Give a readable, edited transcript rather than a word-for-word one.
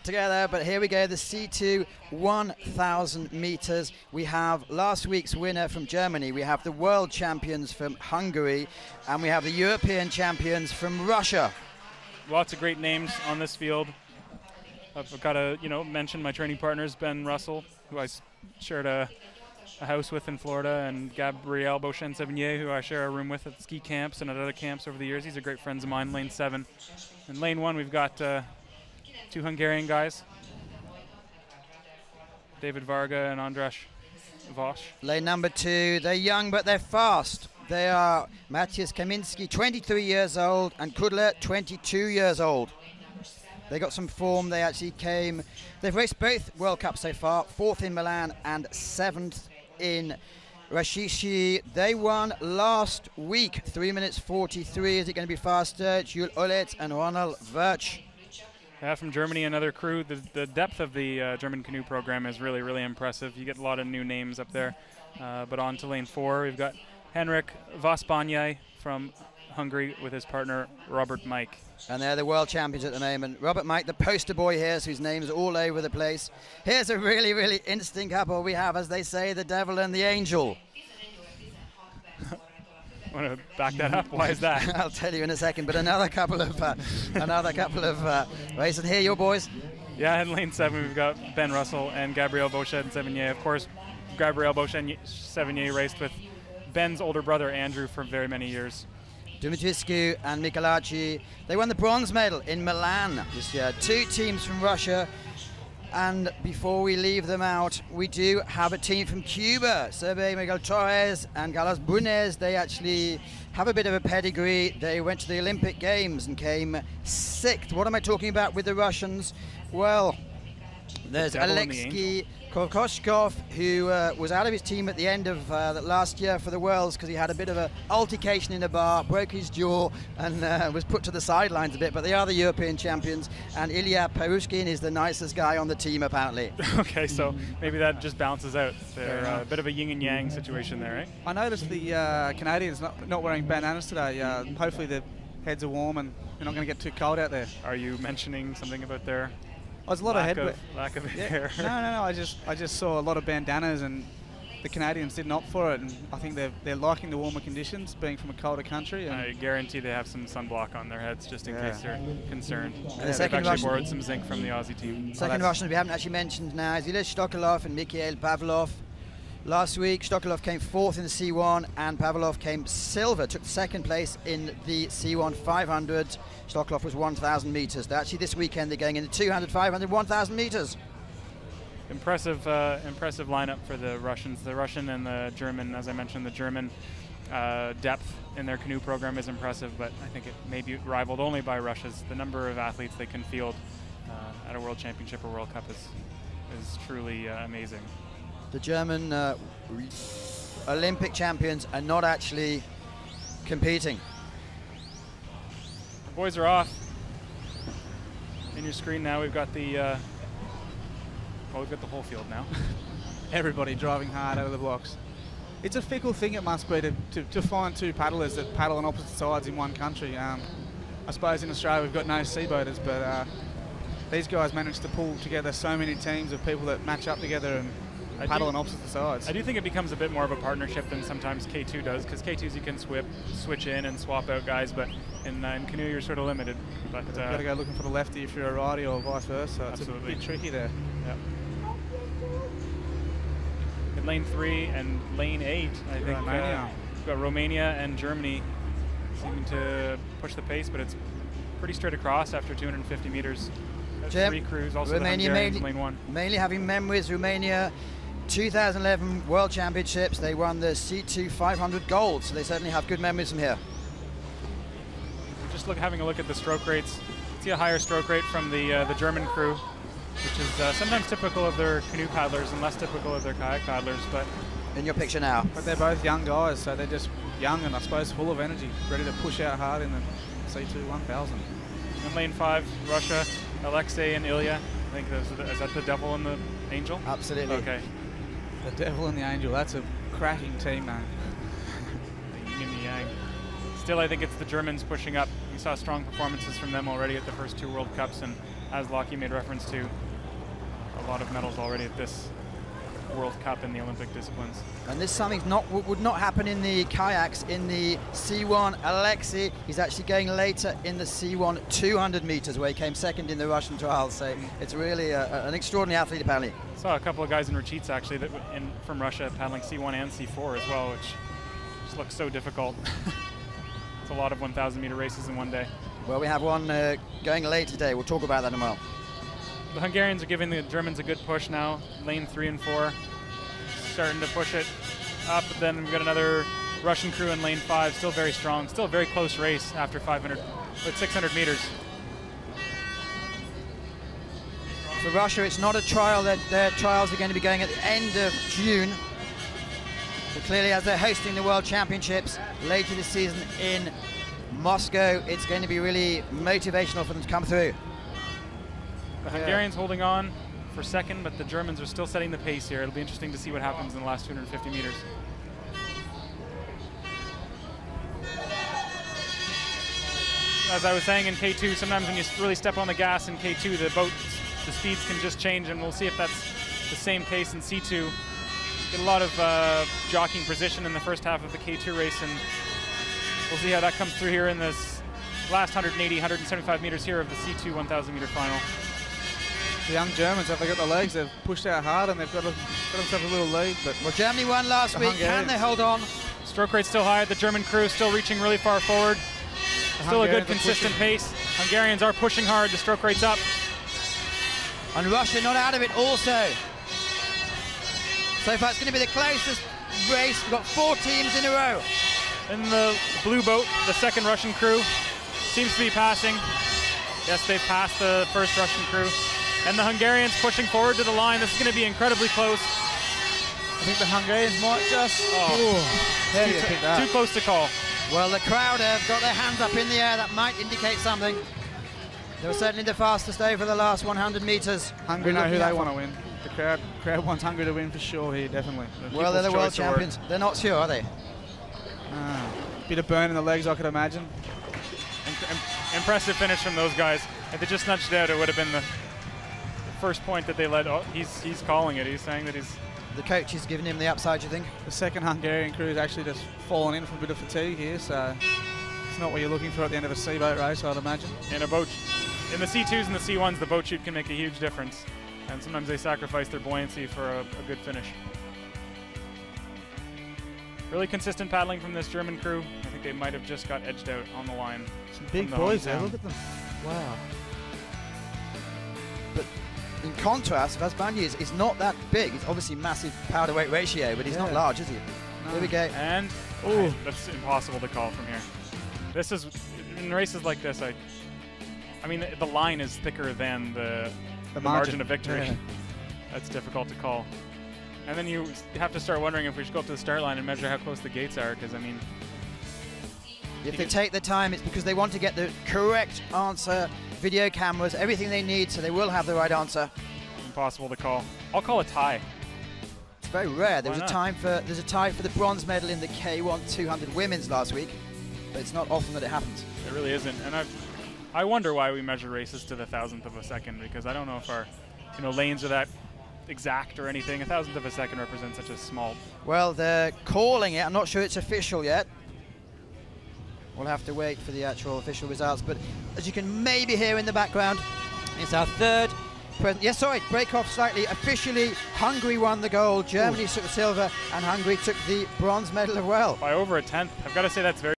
together, but here we go, the C2 1,000 meters. We have last week's winner from Germany, we have the world champions from Hungary, and we have the European champions from Russia. Lots of great names on this field. I've got to, mention my training partners, Ben Russell, who I shared a house with in Florida, and Gabriel Beauchesne-Sevigny, who I share a room with at ski camps and at other camps over the years. These are great friends of mine, lane 7. In lane 1, we've got 2 Hungarian guys, Dávid Varga and András Vass. Lane number 2, they're young but they're fast. They are Mateusz Kaminski, 23 years old, and Kudla, 22 years old. They got some form. They actually they've raced both World Cups so far, 4th in Milan and 7th in Rashishi. They won last week, 3 minutes 43. Is it going to be faster? It's Yul Oeltze and Ronand Verch. Yeah, from Germany, another crew. The depth of the German canoe program is really, really impressive. You get a lot of new names up there. But on to lane 4, we've got Henrik Vasbányai from Hungary with his partner Róbert Mike. And they're the world champions at the moment. Róbert Mike, the poster boy here, whose name's all over the place. Here's a really, really interesting couple we have, as they say, the devil and the angel. Want to back that up? Why is that? I'll tell you in a second. But another couple of races. And here, your boys. Yeah, in lane 7 we've got Ben Russell and Gabriel Beauchesne-Sevigny. Of course, Gabriel Beauchesne-Sevigny raced with Ben's older brother Andrew for very many years. Dumitrescu and Mihalachi, they won the bronze medal in Milan this year. 2 teams from Russia. And before we leave them out, we do have a team from Cuba. Serguey, Miguel Torres and Carlos Bunez. They actually have a bit of a pedigree. They went to the Olympic Games and came 6th. What am I talking about with the Russians? Well, there's Alexey Korovashkov, who was out of his team at the end of last year for the Worlds because he had a bit of an altercation in a bar, broke his jaw, and was put to the sidelines a bit. But they are the European champions, and Ilya Pervukhin is the nicest guy on the team, apparently. Okay, so maybe that just balances out. They're a bit of a yin and yang situation there, right? I noticed the Canadians not wearing bandanas today. Hopefully the heads are warm and they're not going to get too cold out there. Are you mentioning something about their there's a lot lack of hair? No. I just saw a lot of bandanas, and the Canadians didn't opt for it. And I think they're liking the warmer conditions, being from a colder country. And I guarantee they have some sunblock on their heads just in case they're concerned. And the they've actually borrowed some zinc from the Aussie team. Second Russians we haven't actually mentioned now is Ilya Shtokalov and Mikhail Pavlov. Last week, Shtokalov came 4th in the C1 and Pavlov came silver, took 2nd place in the C1 500. Shtokalov was 1,000 meters. Actually, this weekend they're going in the 200, 500, 1,000 meters. Impressive lineup for the Russians. The Russian and the German, as I mentioned, the German depth in their canoe program is impressive, but I think it may be rivaled only by Russia's. The number of athletes they can field at a World Championship or World Cup is truly amazing. The German Olympic champions are not actually competing. The boys are off. In your screen now, we've got the we've got the whole field now. Everybody driving hard out of the blocks. It's a fickle thing it must be to find 2 paddlers that paddle on opposite sides in one country. I suppose in Australia we've got no seaboaters, but these guys managed to pull together so many teams of people that match up together and paddle on opposite sides. I do think it becomes a bit more of a partnership than sometimes K2 does, because K2s you can switch in and swap out guys, but in canoe you're sort of limited. But you've got to go looking for the lefty if you're a righty or vice versa. Absolutely. It's a bit tricky there. Yep. In lane 3 and lane 8, I think we've got Romania and Germany seeming to push the pace, but it's pretty straight across after 250 meters. That's 3 crews, also Romania the Hungarians in lane 1. Mainly having memories, Romania 2011 World Championships, they won the C2 500 gold, so they certainly have good memories from here. Just having a look at the stroke rates, see a higher stroke rate from the German crew, which is sometimes typical of their canoe paddlers and less typical of their kayak paddlers. But in your picture now, but they're both young guys, so they're just young and I suppose full of energy, ready to push out hard in the C2 1000. In lane 5, Russia, Alexey and Ilya. I think is that the devil and the angel? Absolutely. Okay. The devil and the angel. That's a cracking team, man. The yin and the yang. Still, I think it's the Germans pushing up. We saw strong performances from them already at the first 2 World Cups, and as Lockie made reference to, a lot of medals already at this World Cup in the Olympic disciplines. And this something would not happen in the kayaks in the C1. Alexey, he's actually going later in the C1 200 meters, where he came second in the Russian trials. So it's really an extraordinary athlete, apparently. Saw a couple of guys in Rachits actually from Russia paddling C1 and C4 as well, which just looks so difficult. It's a lot of 1,000 meter races in one day. Well, we have one going late today. We'll talk about that in a while. The Hungarians are giving the Germans a good push now. Lane 3 and 4 starting to push it up. But then we've got another Russian crew in lane 5, still very strong. Still a very close race after 600 meters. For Russia, it's not a trial. Their trials are going to be going at the end of June. But clearly, as they're hosting the World Championships later this season in Moscow, it's going to be really motivational for them to come through. The Hungarians holding on for second, but the Germans are still setting the pace here. It'll be interesting to see what happens in the last 250 meters. As I was saying in K2, sometimes when you really step on the gas in K2, the speeds can just change, and we'll see if that's the same case in C2. Get a lot of jockeying position in the first half of the K2 race, and we'll see how that comes through here in this last 180, 175 meters here of the C2 1,000 meter final. The young Germans, have they got the legs? They've pushed out hard and they've got themselves a little lead. But well, Germany won last week. Can they hold on? Stroke rate still high. The German crew still reaching really far forward. Still a good consistent pace. Hungarians are pushing hard. The stroke rate's up. And Russia not out of it also. So far it's going to be the closest race. We've got 4 teams in a row. In the blue boat, the second Russian crew seems to be passing. Yes, they've passed the first Russian crew. And the Hungarians pushing forward to the line. This is going to be incredibly close. I think the Hungarians might just... Too close to call. Well, the crowd have got their hands up in the air. That might indicate something. They were certainly the fastest over the last 100 meters. Hungary know who they want to win. The crowd wants Hungary to win for sure here, definitely. Well, they're the world champions. They're not sure, are they? Bit of burn in the legs, I could imagine. Impressive finish from those guys. If they just nudged it out, it would have been the first point that they led. Oh, he's calling it. He's saying that he's... The coach is giving him the upside, you think? The second Hungarian crew is actually just fallen in from a bit of fatigue here, so it's not what you're looking for at the end of a seaboat race, I'd imagine. In a boat, in the C2s and the C1s, the boat chute can make a huge difference, and sometimes they sacrifice their buoyancy for a good finish. Really consistent paddling from this German crew. I think they might have just got edged out on the line. Some big boys there, look at them. Wow. But in contrast, Vasbányai is not that big. He's obviously massive power to weight ratio, but he's not large, is he? No. Here we go. And that's impossible to call from here. This is, in races like this, I mean, the line is thicker than the margin of victory. Yeah. That's difficult to call. And then you have to start wondering if we should go up to the start line and measure how close the gates are, because I mean... If they take the time, it's because they want to get the correct answer. Video cameras, everything they need, so they will have the right answer. Impossible to call. I'll call a tie. It's very rare. There's a tie for the bronze medal in the K1 200 women's last week, but it's not often that it happens. It really isn't. And I wonder why we measure races to the 1,000th of a second, because I don't know if our lanes are that exact or anything. 1,000th of a second represents such a small... Well, they're calling it. I'm not sure it's official yet. We'll have to wait for the actual official results, but as you can maybe hear in the background, it's our third present. Yes, sorry, break off slightly. Officially, Hungary won the gold, Germany took the silver, and Hungary took the bronze medal as well. By over a tenth. I've got to say that's very